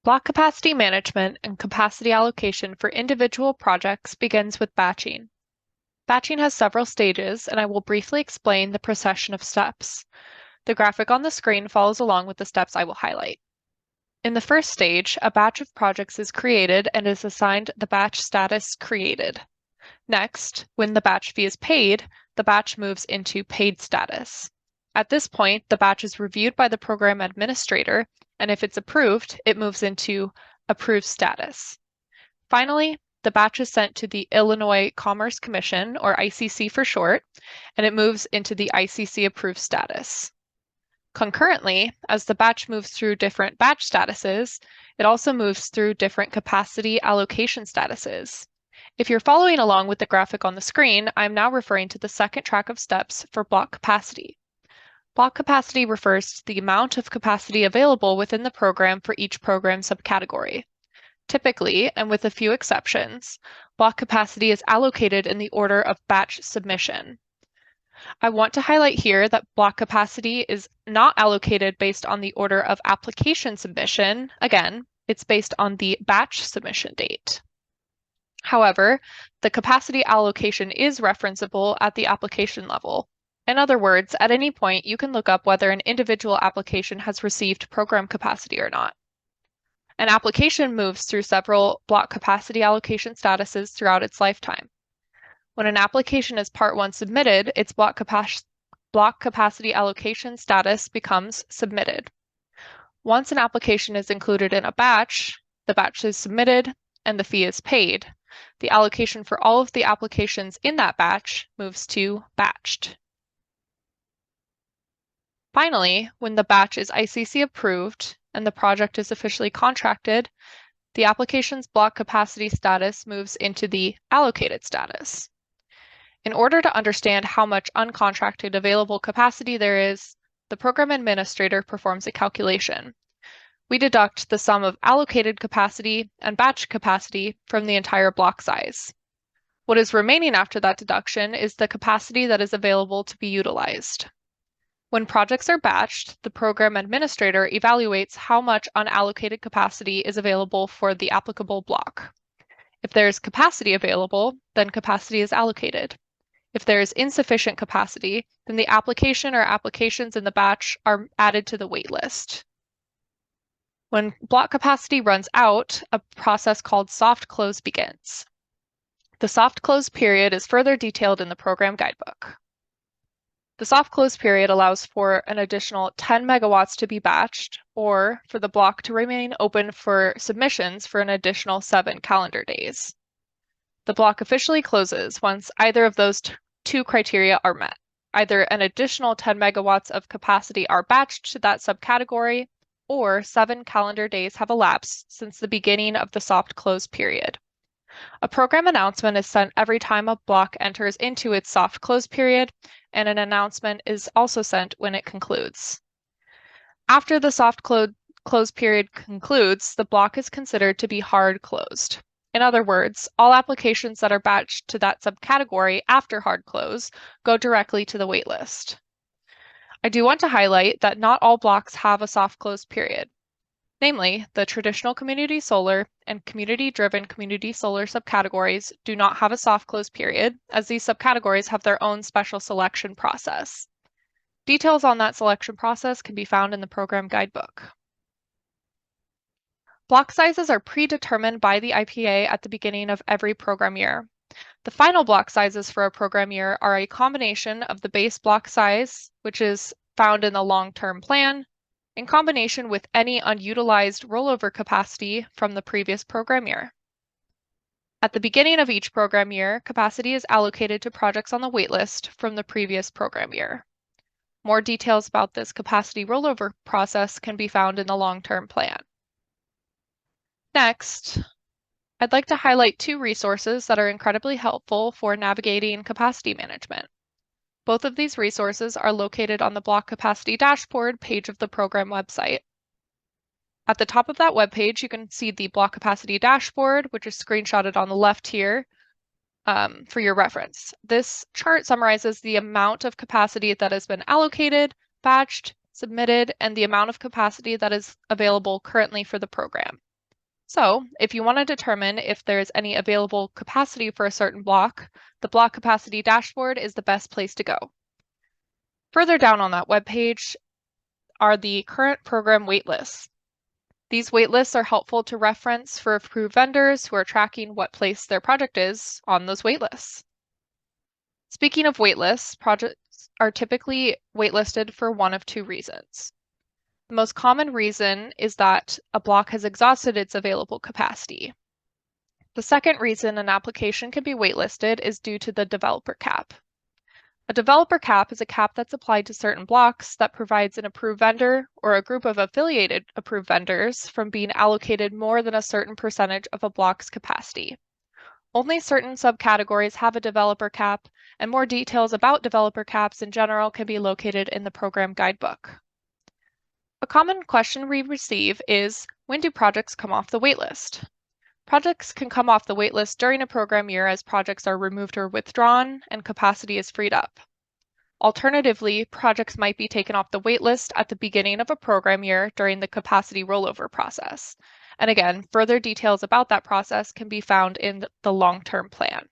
Block capacity management and capacity allocation for individual projects begins with batching. Batching has several stages, and I will briefly explain the procession of steps. The graphic on the screen follows along with the steps I will highlight. In the first stage, a batch of projects is created and is assigned the batch status created. Next, when the batch fee is paid, the batch moves into paid status. At this point, the batch is reviewed by the program administrator, and if it's approved, it moves into approved status. Finally, the batch is sent to the Illinois Commerce Commission, or ICC for short, and it moves into the ICC approved status. Concurrently, as the batch moves through different batch statuses, it also moves through different capacity allocation statuses. If you're following along with the graphic on the screen, I'm now referring to the second track of steps for block capacity. Block capacity refers to the amount of capacity available within the program for each program subcategory. Typically, and with a few exceptions, block capacity is allocated in the order of batch submission. I want to highlight here that block capacity is not allocated based on the order of application submission. Again, it's based on the batch submission date. However, the capacity allocation is referenceable at the application level. In other words, at any point, you can look up whether an individual application has received program capacity or not. An application moves through several block capacity allocation statuses throughout its lifetime. When an application is Part 1 submitted, its block capacity allocation status becomes submitted. Once an application is included in a batch, the batch is submitted and the fee is paid. The allocation for all of the applications in that batch moves to batched. Finally, when the batch is ICC approved and the project is officially contracted, the application's block capacity status moves into the allocated status. In order to understand how much uncontracted available capacity there is, the program administrator performs a calculation. We deduct the sum of allocated capacity and batch capacity from the entire block size. What is remaining after that deduction is the capacity that is available to be utilized. When projects are batched, the program administrator evaluates how much unallocated capacity is available for the applicable block. If there is capacity available, then capacity is allocated. If there is insufficient capacity, then the application or applications in the batch are added to the waitlist. When block capacity runs out, a process called soft close begins. The soft close period is further detailed in the program guidebook. The soft close period allows for an additional 10 megawatts to be batched, or for the block to remain open for submissions for an additional 7 calendar days. The block officially closes once either of those two criteria are met. Either an additional 10 megawatts of capacity are batched to that subcategory, or 7 calendar days have elapsed since the beginning of the soft close period. A program announcement is sent every time a block enters into its soft close period, and an announcement is also sent when it concludes. After the soft close period concludes, the block is considered to be hard closed. In other words, all applications that are batched to that subcategory after hard close go directly to the waitlist. I do want to highlight that not all blocks have a soft close period. Namely, the traditional community solar and community-driven community solar subcategories do not have a soft close period, as these subcategories have their own special selection process. Details on that selection process can be found in the program guidebook. Block sizes are predetermined by the IPA at the beginning of every program year. The final block sizes for a program year are a combination of the base block size, which is found in the long-term plan, in combination with any unutilized rollover capacity from the previous program year. At the beginning of each program year, capacity is allocated to projects on the waitlist from the previous program year. More details about this capacity rollover process can be found in the long-term plan. Next, I'd like to highlight 2 resources that are incredibly helpful for navigating capacity management. Both of these resources are located on the Block Capacity Dashboard page of the program website. At the top of that webpage, you can see the Block Capacity Dashboard, which is screenshotted on the left here for your reference. This chart summarizes the amount of capacity that has been allocated, batched, submitted, and the amount of capacity that is available currently for the program. So if you want to determine if there's any available capacity for a certain block, the block capacity dashboard is the best place to go. Further down on that webpage are the current program waitlists. These waitlists are helpful to reference for approved vendors who are tracking what place their project is on those waitlists. Speaking of waitlists, projects are typically waitlisted for one of two reasons. The most common reason is that a block has exhausted its available capacity. The second reason an application can be waitlisted is due to the developer cap. A developer cap is a cap that's applied to certain blocks that provides an approved vendor or a group of affiliated approved vendors from being allocated more than a certain percentage of a block's capacity. Only certain subcategories have a developer cap, and more details about developer caps in general can be located in the program guidebook. A common question we receive is, when do projects come off the waitlist? Projects can come off the waitlist during a program year as projects are removed or withdrawn and capacity is freed up. Alternatively, projects might be taken off the waitlist at the beginning of a program year during the capacity rollover process. And again, further details about that process can be found in the long-term plan.